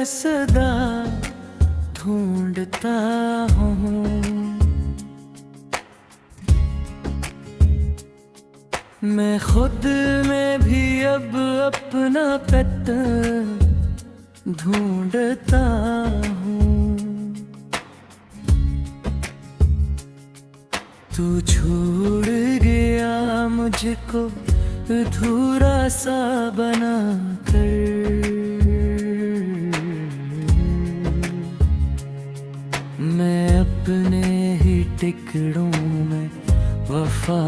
मैं सदा ढूंढता हूँ। मैं खुद में भी अब अपना पेट ढूंढता हूँ। तू छोड़ गया मुझको अधूरा सा बना कर। मैं अपने ही टिकड़ों में वफा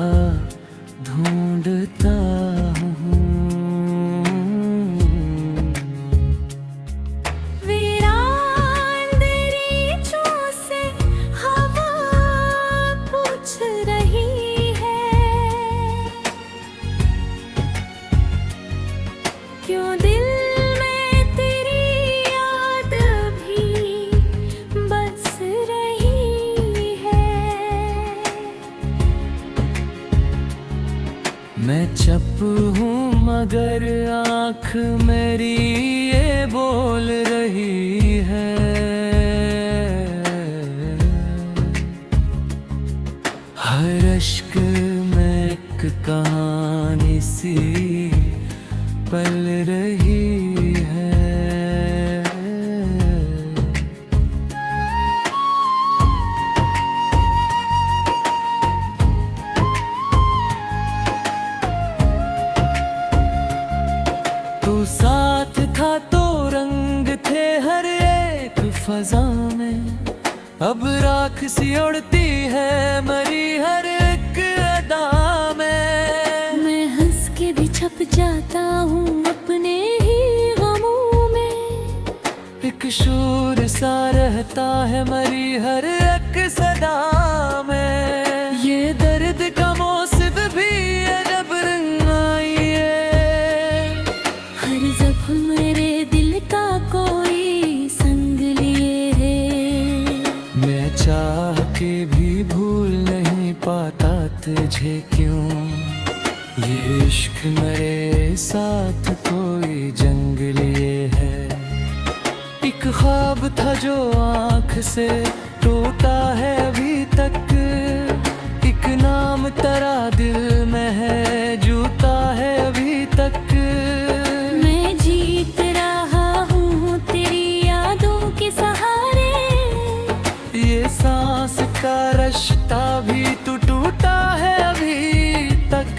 ढूंढता हूँ। वीरान दरीचों से हवा पूछ रही है, क्यों दिल में तेरी याद भी बस रही है। मैं चुप हूँ मगर आँख मेरी ये बोल रही है। हर अश्क में एक कहानी सी पल रही है। तू साथ था तो रंग थे हर एक फजा में, अब राख सी उड़ती है मरी हर एक अदा में। मैं हंस के भी छप जाता हूँ अपने ही गमों में, एक शोर सा रहता है मरी हर एक सदा में। ये दर्द का मौसम भी अजब रंग आई है। हर जख्म मेरे दिल का कोई संग लिए है। मैं चाह के भी भूल नहीं पाता तुझे क्यों, ये इश्क मेरे साथ कोई जंग लिए है। एक ख्वाब था जो आँख से टूटा है अभी तक, एक नाम तेरा दिल में है जूता है अभी तक। मैं जीत रहा हूँ तेरी यादों के सहारे, ये सांस का रिश्ता भी तो टूटा है अभी तक।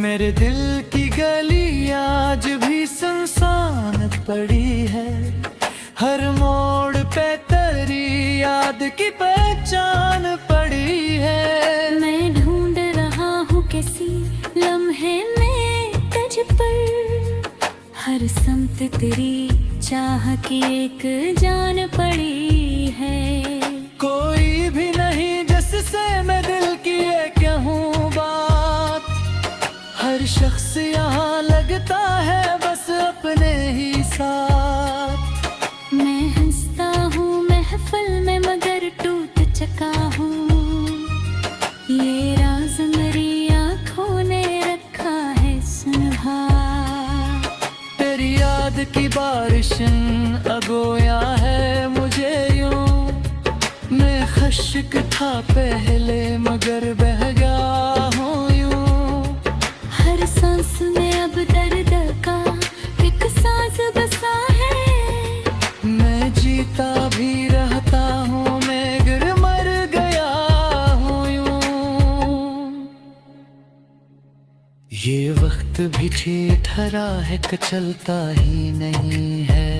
मेरे दिल की गली आज भी सुनसान पड़ी है, हर मोड़ पे तेरी याद की पहचान पड़ी है। मैं ढूंढ रहा हूँ किसी लम्हे में तुझ पर, हर समत तेरी चाह की एक जान पड़ी है। कोई भी नहीं जिससे मैं दिल की ये कहूँ बात, हर शख्स यहाँ लगता है बस अपने ही साथ। मैं हंसता हूँ महफिल में मगर टूट चुका हूँ, ये राज मेरी आँखों ने रखा है सुनभा। तेरी याद की बारिश अगोया है मुझे यूं, मैं खश्क था पहले मगर बह गया हूँ यूं। हर सांस में अब दर्द का एक सांस बसा है, मैं जीता भी रहता हूँ मैं गिर मर गया हूँ यूं। ये वक्त भी ठहरा है कि चलता ही नहीं है,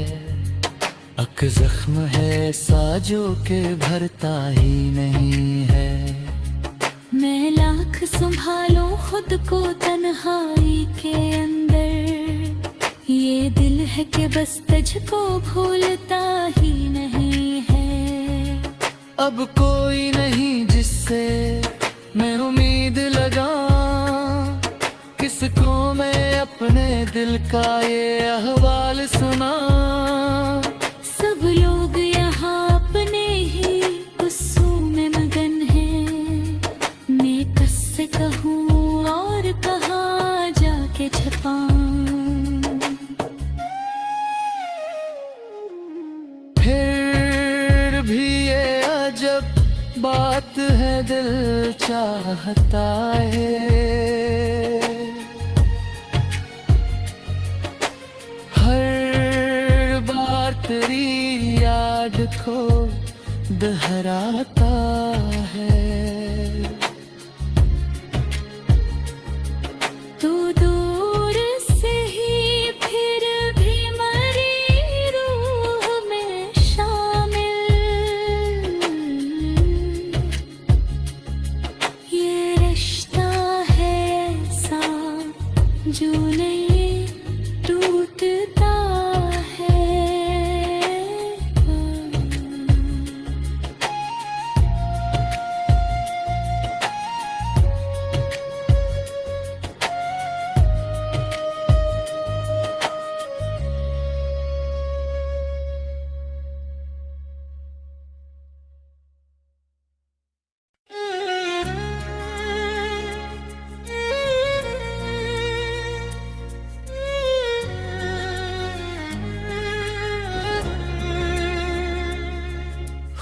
अक जख्म है साजो के भरता ही नहीं है। मैं लाख संभालूं खुद को तन्हाई के अंदर, ये दिल है कि बस तुझको भूलता ही नहीं है। अब कोई नहीं जिससे दिल का ये अहवाल सुना। सब लोग यहाँ अपने ही गुस्सों में मगन हैं। मैं कस से कहूँ और कहाँ जाके छपाऊं। फिर भी ये अजब बात है, दिल चाहता है हर बार तेरी याद को दोहराता है। तू दूर से ही फिर भी मरी रूह में शामिल। ये रिश्ता है ऐसा जो नहीं टूटता है।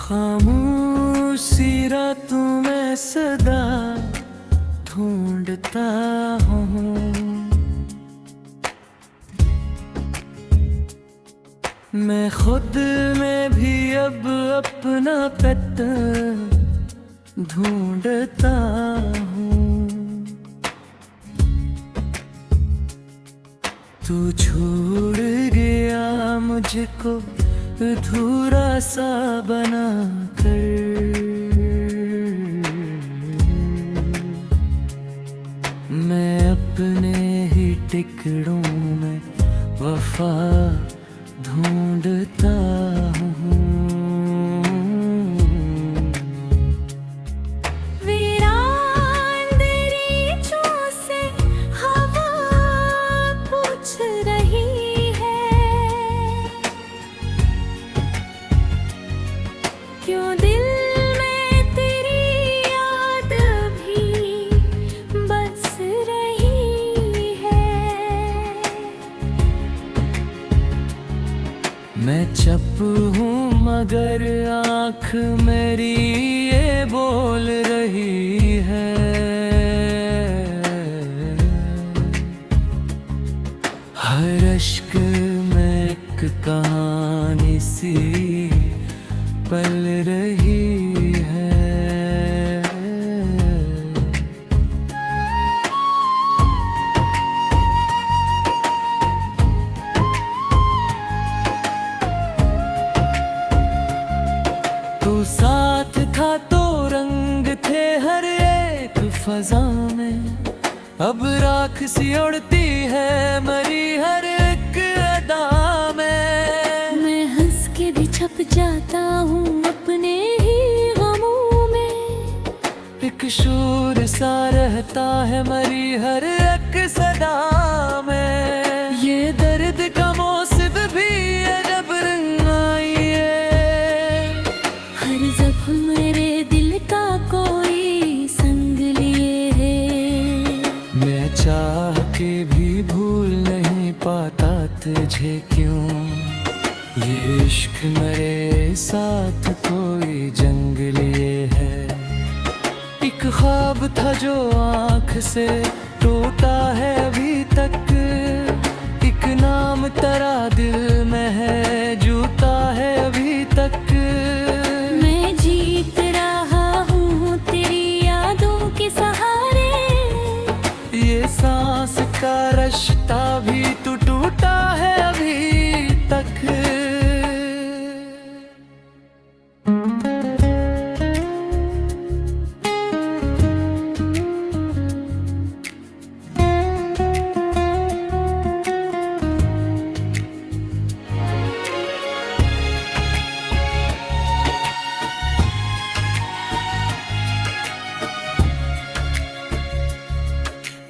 खामोशी रातों में सदा ढूंढता हूँ। मैं खुद में भी अब अपना पत ढूंढता हूँ। तू छोड़ गया मुझको अधूरा सा बना कर। मैं अपने ही टिकड़ों में वफा ढूंढता हूँ। वीरान दरीचों से हवा पूछ रही है, क्यों दिल में तेरी याद भी बस रही है। मैं चुप हूँ मगर आँख मेरी ये बोल रही है। हर अश्क में एक कहानी सी पल रही है। तू साथ था तो रंग थे हर एक फजा में। अब राख सी उड़ती है मरी हर एक अदा में। मैं हंस के भी छप जाता हूँ अपने ही गमों में। एक शोर सा रहता है मरी हर एक सदा में। ये दर्द का मौसम भी अजब रंग आई है। हर जख्म मेरे दिल का कोई संग लिए है। मैं चाह के भी भूल नहीं पाता तुझे क्यों। ये इश्क मेरे साथ कोई जंग लिए है। एक ख्वाब था जो आँख से टूटा है अभी तक। एक नाम तेरा दिल में है जूता है अभी तक। मैं जीत रहा हूँ तेरी यादों के सहारे। ये सांस का रिश्ता भी तो टूटा है अभी तक।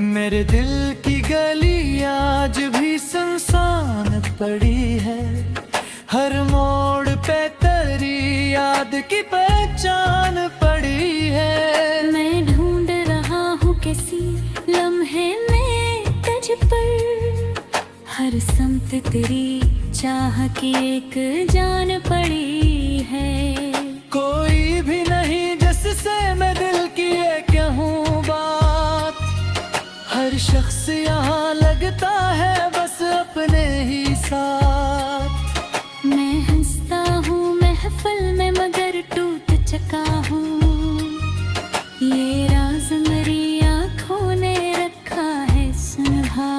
मेरे दिल की गली आज भी सुनसान पड़ी है। हर मोड़ पे तेरी याद की पहचान पड़ी है। मैं ढूंढ रहा हूँ किसी लम्हे में तुझ पर, हर समत तेरी चाह की एक जान पड़ी है। कोई भी नहीं जिससे मैं दिल की ये कहूँ बात, हर शख्स यहाँ लगता है बस अपने ही साथ। मैं हंसता हूँ महफिल में मगर टूट चुका हूँ, ये राज मेरी आँखों ने रखा है सुलझा।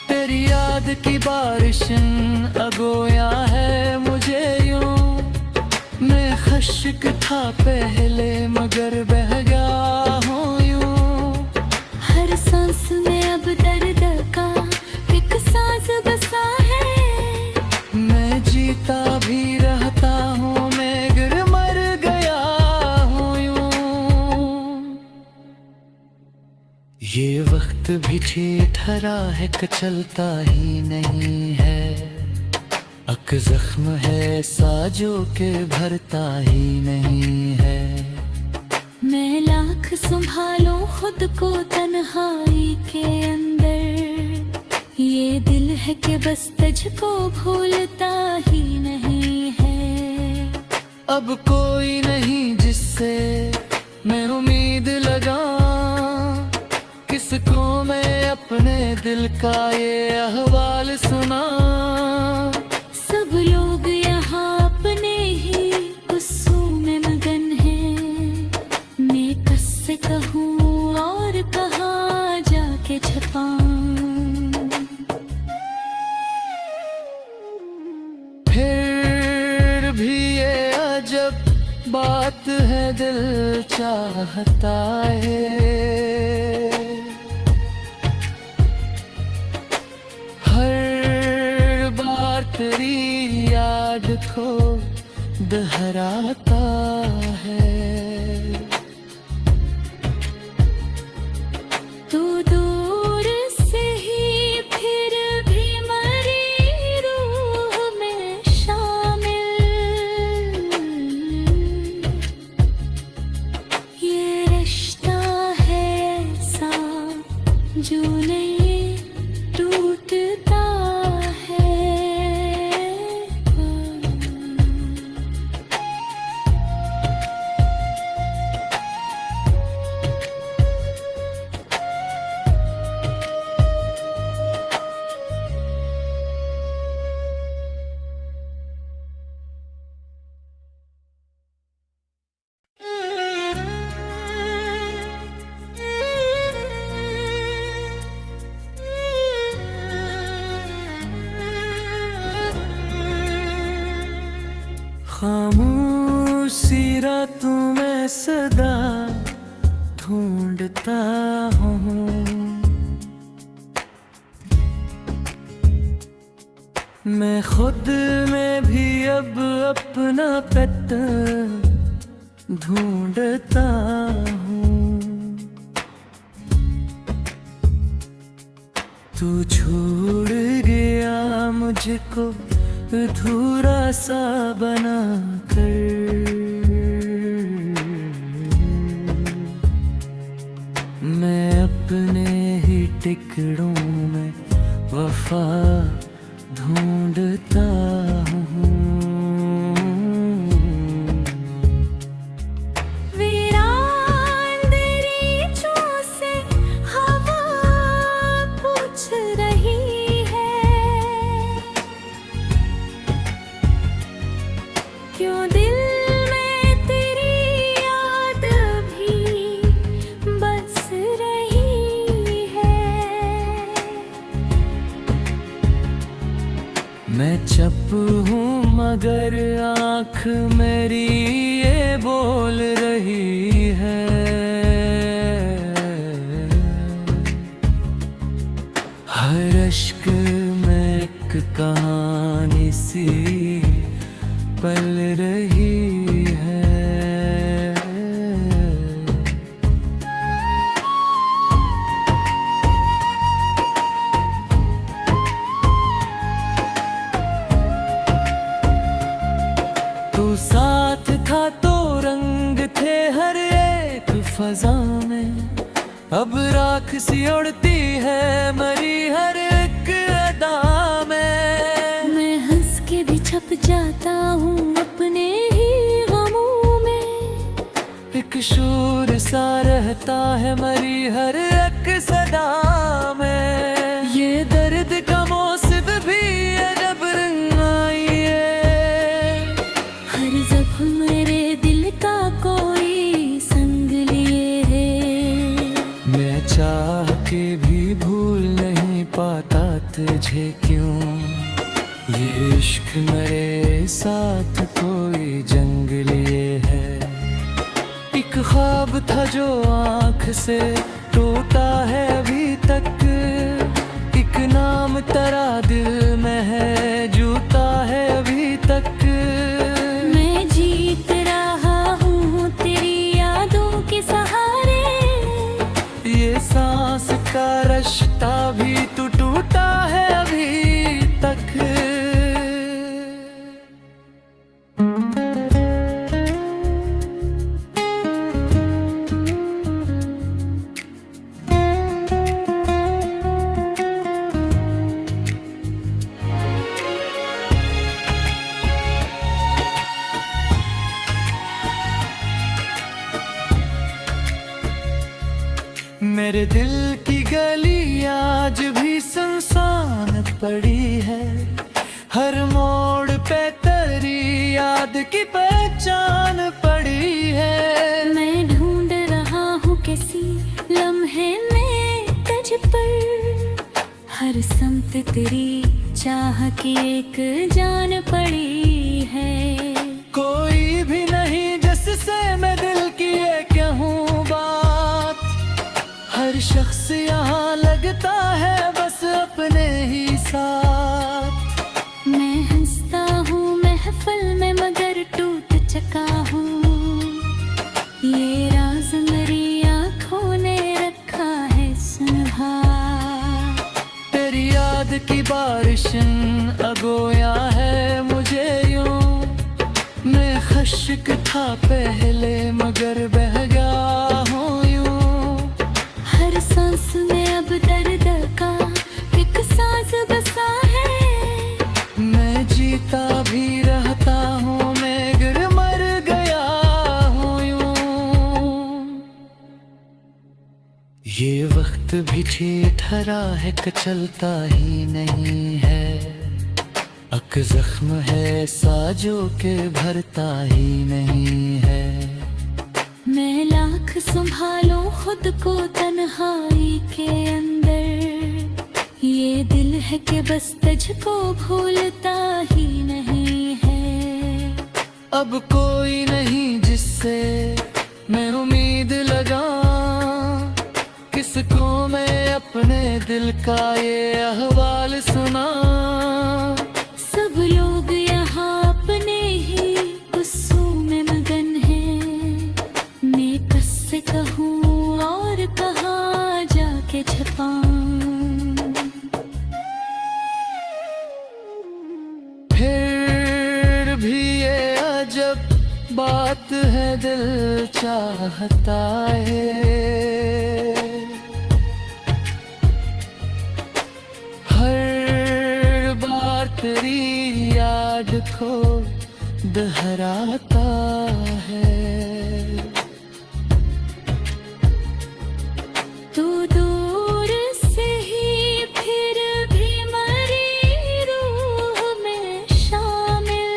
तेरी याद की बारिशन अगोया है मुझे यूं, मैं खश्क था पहले मगर बह गया हूँ यूं। हर सांस में अब दर्द का एक सांस बसा है। मैं जीता भी रहता हूँ मगर मर गया हूँ यूं। ये वक्त भी ठीक ठहरा है कि चलता ही नहीं है। अक जख्म है साजो के भरता ही नहीं है। मैं लाख संभालूं खुद को तन्हाई के अंदर, ये दिल है कि बस तुझको भूलता ही नहीं है। अब कोई नहीं जिससे मैं उम्मीद लगा, किसको मैं अपने दिल का ये अहवाल सुना। सब लोग यहाँ अपने ही गुस्सों में मगन हैं, मैं किससे कहूँ और कहाँ जाके छुपाऊं। फिर भी ये अजब बात है दिल चाहता है। हर बार तेरी याद को दोहराता है। तू दूर से ही फिर भी मेरी रूह में शामिल, ये रिश्ता है ऐसा जो नहीं टूटता है। खामोशी रातों में सदा ढूंढता हूँ। मैं खुद में भी अब अपना पेट ढूंढता हूँ। तू छोड़ गया मुझको अधूरा सा बना कर। मैं अपने ही टिकड़ों में वफा ढूंढता हूँ। वीरान दरीचों से हवा पूछ रही है, क्यों दिल में तेरी याद भी बस रही है। मैं चुप हूँ मगर आँख मेरी ये बोल रही है। हर अश्क में एक कहानी सी पल रही है। फजा में अब राख सी उड़ती है मरी हर एक अदा में। मैं हंस के भी छप जाता हूँ अपने ही गमों में। एक शूर सा रहता है मरी हर एक सदा में। ये दर्द का मौसम भी है जब रंग आई है। हर जख्म मेरे दिल का कोई संग लिए है। मैं चाह के भी भूल नहीं पाता तुझे क्यों। ये इश्क मेरे साथ कोई जंग लिए है। एक ख्वाब था जो आँख से टूटा है अभी तक। एक नाम तेरा दिल में है जूता है अभी तक। मैं जीत रहा हूँ तेरी यादों के सहारे। ये सांस का रिश्ता भी तू टूटा है अभी तक। मेरे दिल की गली आज भी सुनसान पड़ी है। हर मोड़ पे तेरी याद की पहचान पड़ी है। मैं ढूंढ रहा हूँ किसी लम्हे में तुझ पर। हर समत तेरी चाह की एक जान पड़ी है। कोई भी नहीं जिससे मैं दिल की ये कहूँ बात। हर शख्स यहाँ लगता है बस अपने ही साथ। मैं हंसता हूँ महफिल में मगर टूट चुका हूँ। ये राज मेरी आँखों ने रखा है सुनहा। तेरी याद की बारिश अगोया है मुझे यूं। मैं खश्क था पहले मगर बह गया हूँ यूं। हर सांस में अब दर्द का एक सांस बसा है। मैं जीता भी रहता हूँ मैं गिर मर गया हूँ यूं। ये वक्त भी ठीक ठहरा है कि चलता ही नहीं है। अक जख्म है साजो के भरता ही नहीं है। मैं लाख संभालूं खुद को तन्हाई के अंदर। ये दिल है कि बस तुझको भूलता ही नहीं है। अब कोई नहीं जिससे मैं उम्मीद लगा। किसको मैं अपने दिल का ये अहवाल सुना। सब लोग यहाँ अपने ही गुस्सों में मगन हैं। मैं किससे कहूँ और कहाँ जाके छुपाऊं। फिर भी ये अजब बात है दिल चाहता है। हर बार तेरी याद को दोहराता है। तू दूर से ही फिर भी मरी रूह में शामिल।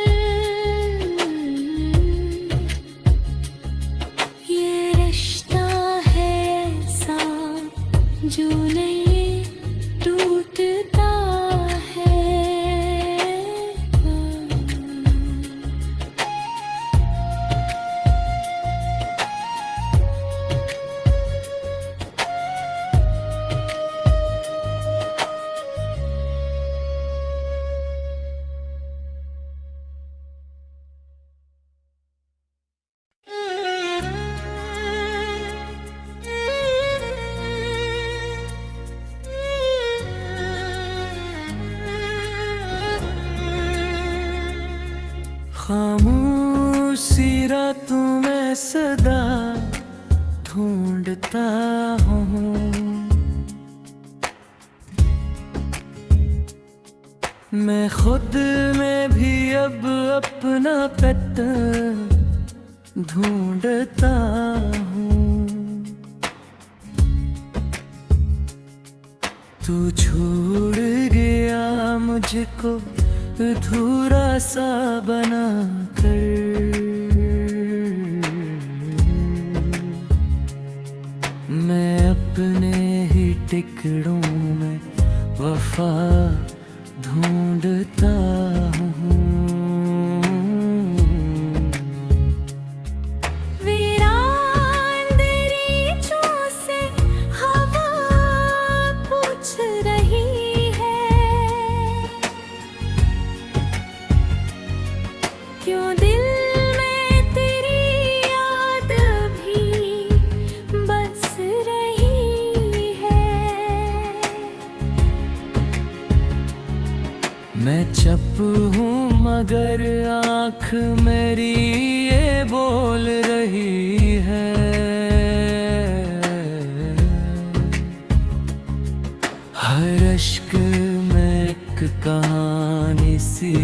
ये रिश्ता है ऐसा जो नहीं टूटता है। ढूंढता हूँ। मैं खुद में भी अब अपना पेट ढूंढता हूँ। तू छोड़ गया मुझको अधूरा सा बना कर। मैं अपने ही टिकड़ों में वफा ढूंढता हूँ। वीरान दरीचों से हवा पूछ रही है, क्यों दिल में तेरी याद भी बस रही है। मैं चुप हूँ मगर आँख मेरी ये बोल रही है। हर अश्क में एक कहानी सी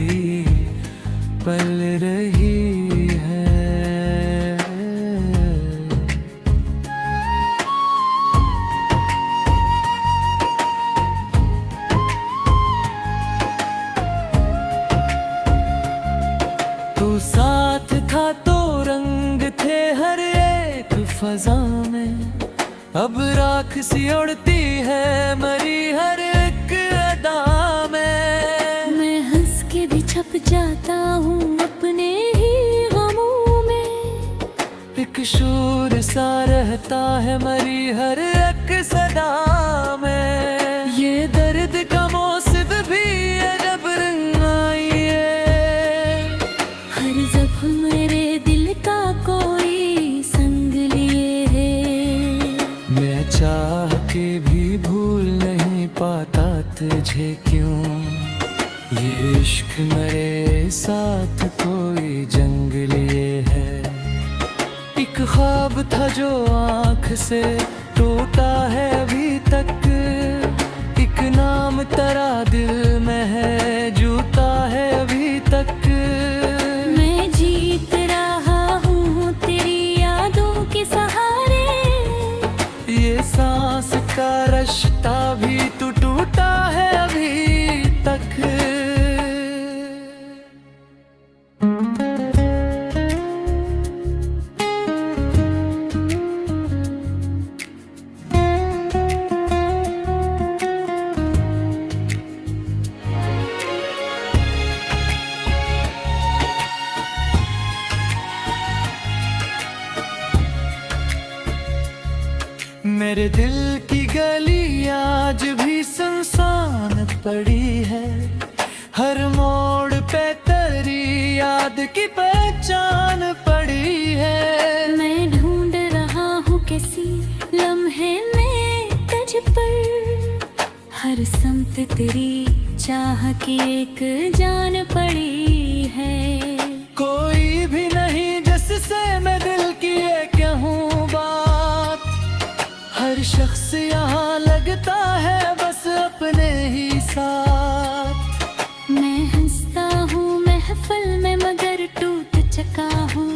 पल रही है। तू साथ था तो रंग थे हर एक फजा में, अब राख सी उड़ती है मरी हर एक अदा में। मैं हंस के भी छप जाता हूँ अपने ही गमों में, एक शोर सा रहता है मरी हर एक सदा में। ये दर्द का मौसम भी है जब रंग आई है। हर जख्म मेरे दिल का कोई संग लिए है। मैं चाह के भी भूल नहीं पाता तुझे क्यों। ये इश्क मेरे साथ कोई जंग लिए है। एक ख्वाब था जो आँख से टूटा है अभी तक। एक नाम तेरा दिल में है जूता है अभी तक। मैं जीत रहा हूँ तेरी यादों के सहारे। ये सांस का रिश्ता भी तू टूटा है अभी तक। मेरे दिल की गली आज भी सुनसान पड़ी है। हर मोड़ पे तेरी याद की पहचान पड़ी है। मैं ढूंढ रहा हूँ किसी लम्हे में तुझ पर, हर समत तेरी चाह की एक जान पड़ी है। कोई भी नहीं जिससे मैं दिल की ये कहूँ बात। हर शख्स यहाँ लगता है बस अपने ही साथ। मैं हंसता हूँ महफिल में मगर टूट चुका हूँ।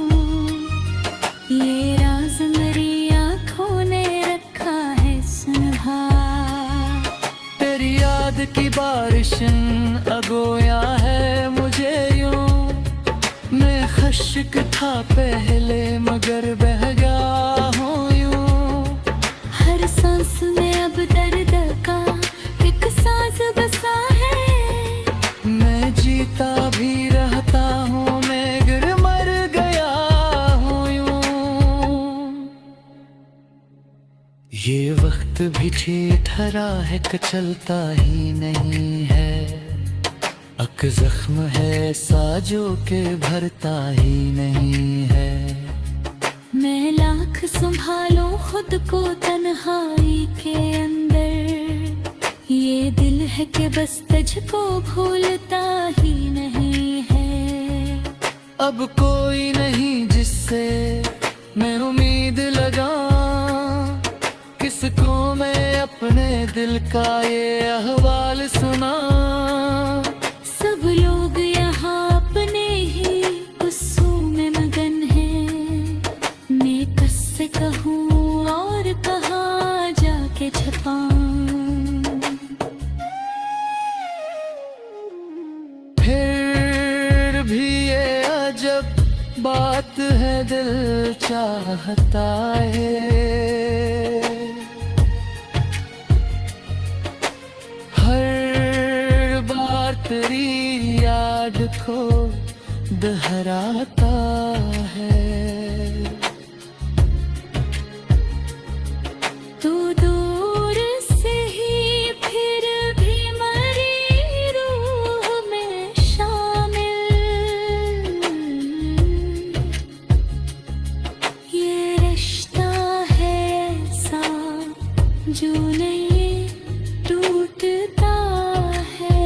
ये राज मेरी आँखों ने रखा है सुलझा। तेरी याद की बारिशन अगोया है मुझे यूं। मैं खश्क था पहले मगर बह गया हूँ यूं। हर सांस में अब दर्द का एक साज बसा है। मैं जीता भी रहता हूँ मैं गिर मर गया हूँ यूं। ये वक्त भी ठीक ठहरा है कि चलता ही नहीं है। अक जख्म है साजो के भरता ही नहीं है। मैं लाख संभालूं खुद को तन्हाई के अंदर। ये दिल है कि बस तुझको भूलता ही नहीं है। अब कोई नहीं जिससे मैं उम्मीद लगाऊं। दिल का ये अहवाल सुना। सब लोग यहाँ अपने ही गुस्सों में मगन हैं। मैं किससे कहूँ और कहाँ जाके छुपाऊं। फिर भी ये अजब बात है, दिल चाहता है हर बार तेरी याद को दोहराता है। तू दूर से ही फिर भी मरी रूह में शामिल। ये रिश्ता है ऐसा जो नहीं टूटता है।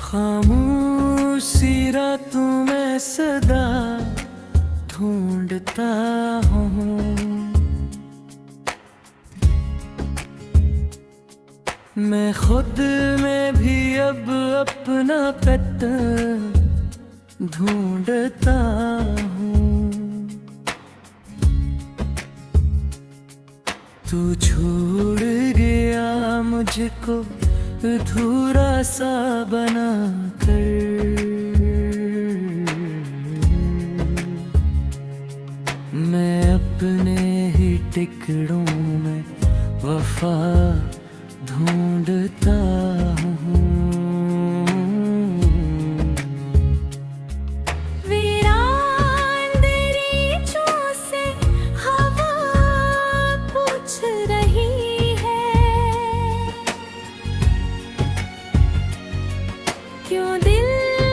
खामोशी रातों में सदा ढूंढता हूँ। मैं खुद में भी अब अपना पैटर्न ढूंढता हूँ। तू छोड़ गया मुझको अधूरा सा बना कर। मैं अपने ही टिकड़ों में वफा ढूंढता हूँ। वीरान दरीचों से हवा पूछ रही है। क्यों दिल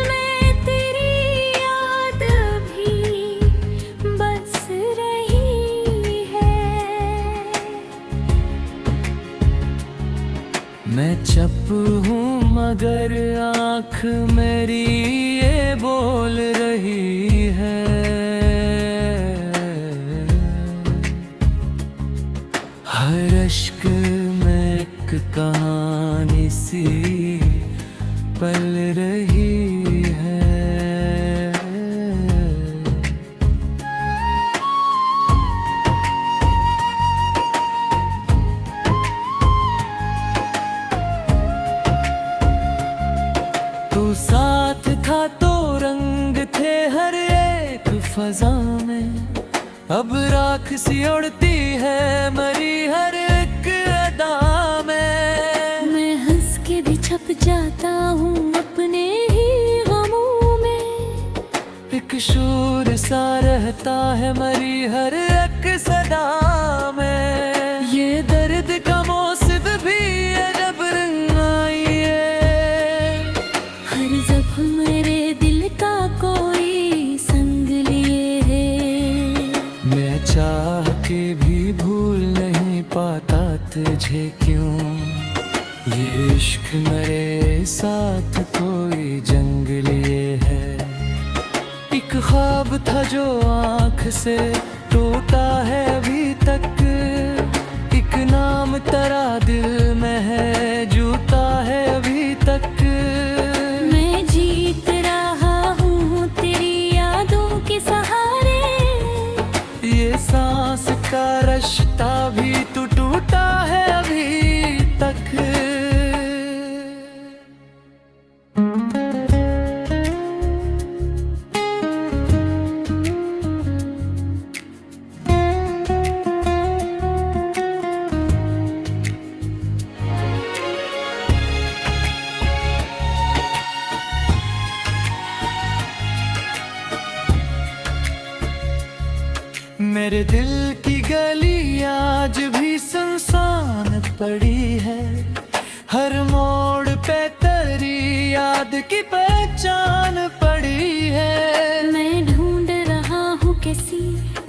में तेरी याद भी बस रही है। मैं चुप हूँ मगर आँख मेरी ये बोल रही है। हर अश्क में एक कहानी सी पल रही है। तू साथ था तो रंग थे हर एक फजा में। अब राख सी उड़ती है मरी हर एक अदा में। मैं हंस के भी छप जाता हूँ अपने ही गमों में। एक शोर सा रहता है मरी हर एक सदा में। ये दर्द का मौसम भी अजब रंग आई है। हर जख्म मेरे दिल का कोई संग लिए है। मैं चाह के भी भूल नहीं पाता तुझे क्यों। ये इश्क मेरे साथ कोई जंग लिए है। एक ख्वाब था जो आँख से टूटा है अभी तक। एक नाम तेरा दिल में है जूता है अभी तक। मैं जीत रहा हूँ तेरी यादों के सहारे। ये सांस का रिश्ता भी तो टूटा है अभी तक। मेरे दिल की गली आज भी सुनसान पड़ी है, हर मोड़ पे तेरी याद की पहचान पड़ी है। मैं ढूंढ रहा हूँ किसी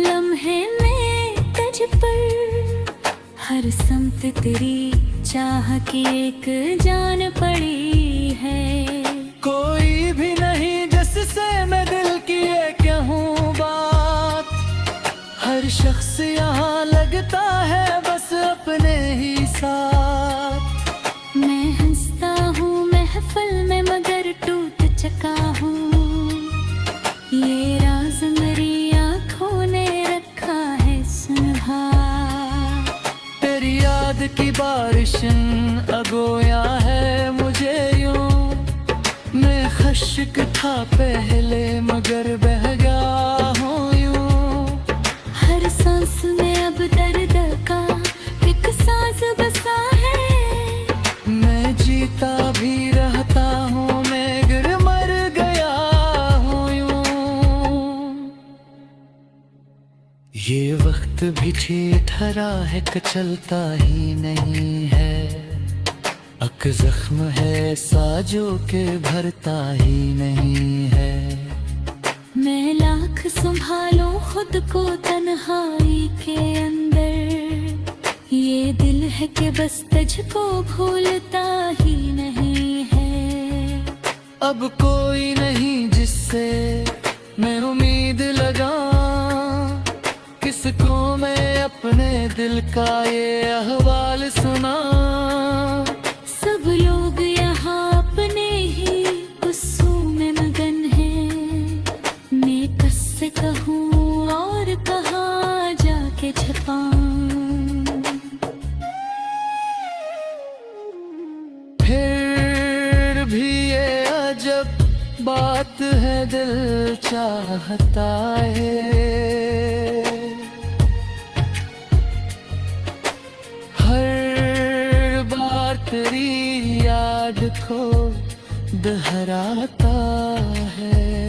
लम्हे में तुझ पर, हर समत तेरी चाह की एक जान पड़ी है। कोई भी नहीं जिससे मैं दिल की ये कहूँ बात, हर शख्स यहाँ लगता है बस अपने ही साथ। मैं हंसता हूँ महफिल में मगर टूट चुका हूँ, ये राज मेरी आँखों ने रखा है सुलझा। तेरी याद की बारिशन अगोया है मुझे यूं, मैं खश्क था पहले मगर बह गया हूँ यूं। हर सांस में अब दर्द का एक सांस बसा है, मैं जीता भी रहता हूँ मगर मर गया हूँ यूं। ये वक्त भी ठीक ठहरा है कि चलता ही नहीं है, अक जख्म है साजो के भरता ही नहीं है। मैं लाख संभालूं खुद को तन्हाई के अंदर, ये दिल है कि बस तुझको भूलता ही नहीं है। अब कोई नहीं जिससे मैं उम्मीद लगा, किसको मैं अपने दिल का ये अहवाल सुना। सब लोग यहाँ अपने ही गुस्सों में मगन हैं, मैं किससे कहूँ और कहाँ जाके छिपाऊं। फिर भी ये अजब बात है दिल चाहता है, हर बार तेरी याद को दोहराता है।